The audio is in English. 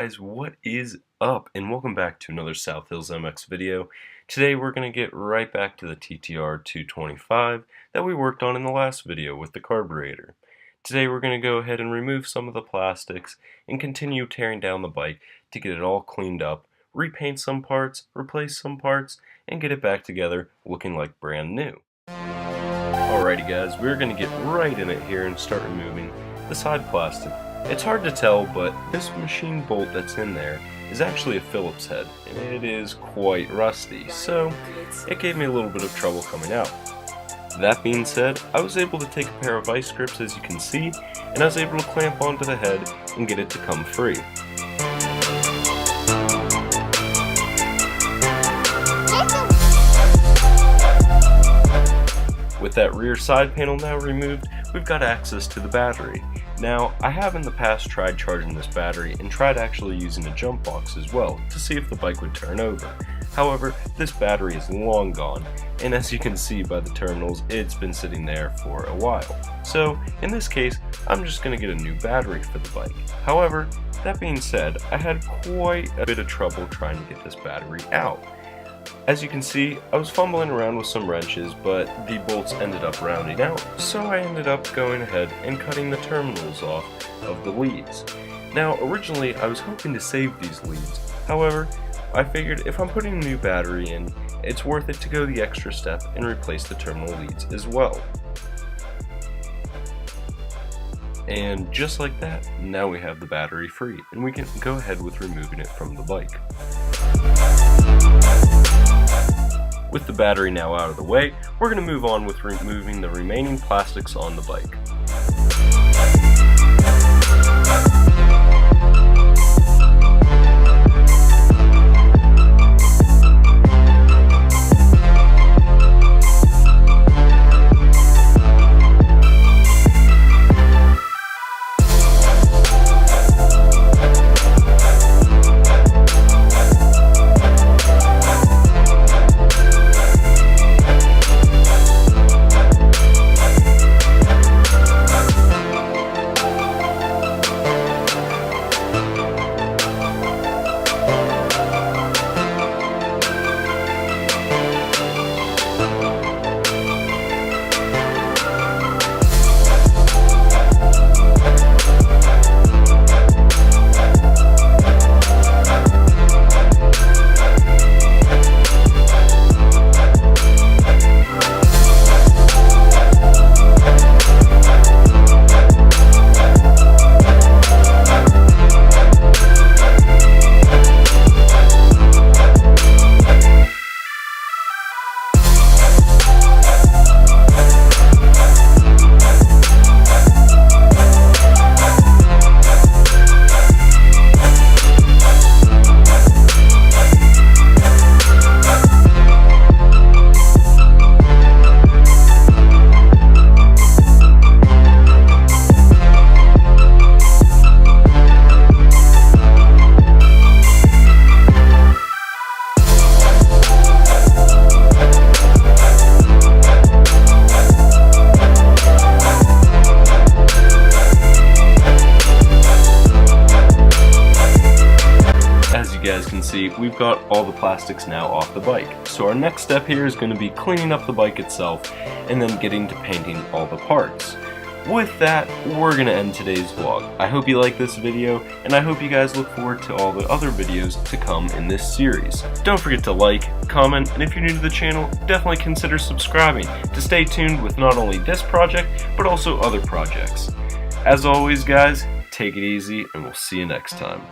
guys, what is up? And welcome back to another South Hills MX video. Today we're going to get right back to the TTr225 that we worked on in the last video with the carburetor. Today we're going to go ahead and remove some of the plastics and continue tearing down the bike to get it all cleaned up, repaint some parts, replace some parts, and get it back together looking like brand new. Alrighty guys, we're going to get right in it here and start removing the side plastic. It's hard to tell, but this machine bolt that's in there is actually a Phillips head, and it is quite rusty, so it gave me a little bit of trouble coming out. That being said, I was able to take a pair of vice grips, as you can see, and I was able to clamp onto the head and get it to come free. With that rear side panel now removed, we've got access to the battery. Now, I have in the past tried charging this battery and tried actually using a jump box as well to see if the bike would turn over. However, this battery is long gone, and as you can see by the terminals, it's been sitting there for a while. So, in this case, I'm just going to get a new battery for the bike. However, that being said, I had quite a bit of trouble trying to get this battery out. As you can see, I was fumbling around with some wrenches, but the bolts ended up rounding out, so I ended up going ahead and cutting the terminals off of the leads. Now, originally I was hoping to save these leads, however, I figured if I'm putting a new battery in, it's worth it to go the extra step and replace the terminal leads as well. And just like that, now we have the battery free, and we can go ahead with removing it from the bike. With the battery now out of the way, we're going to move on with removing the remaining plastics on the bike. As you can see, we've got all the plastics now off the bike. So our next step here is going to be cleaning up the bike itself and then getting to painting all the parts. With that, we're going to end today's vlog. I hope you like this video, and I hope you guys look forward to all the other videos to come in this series. Don't forget to like, comment, and if you're new to the channel, definitely consider subscribing to stay tuned with not only this project, but also other projects. As always guys, take it easy, and we'll see you next time.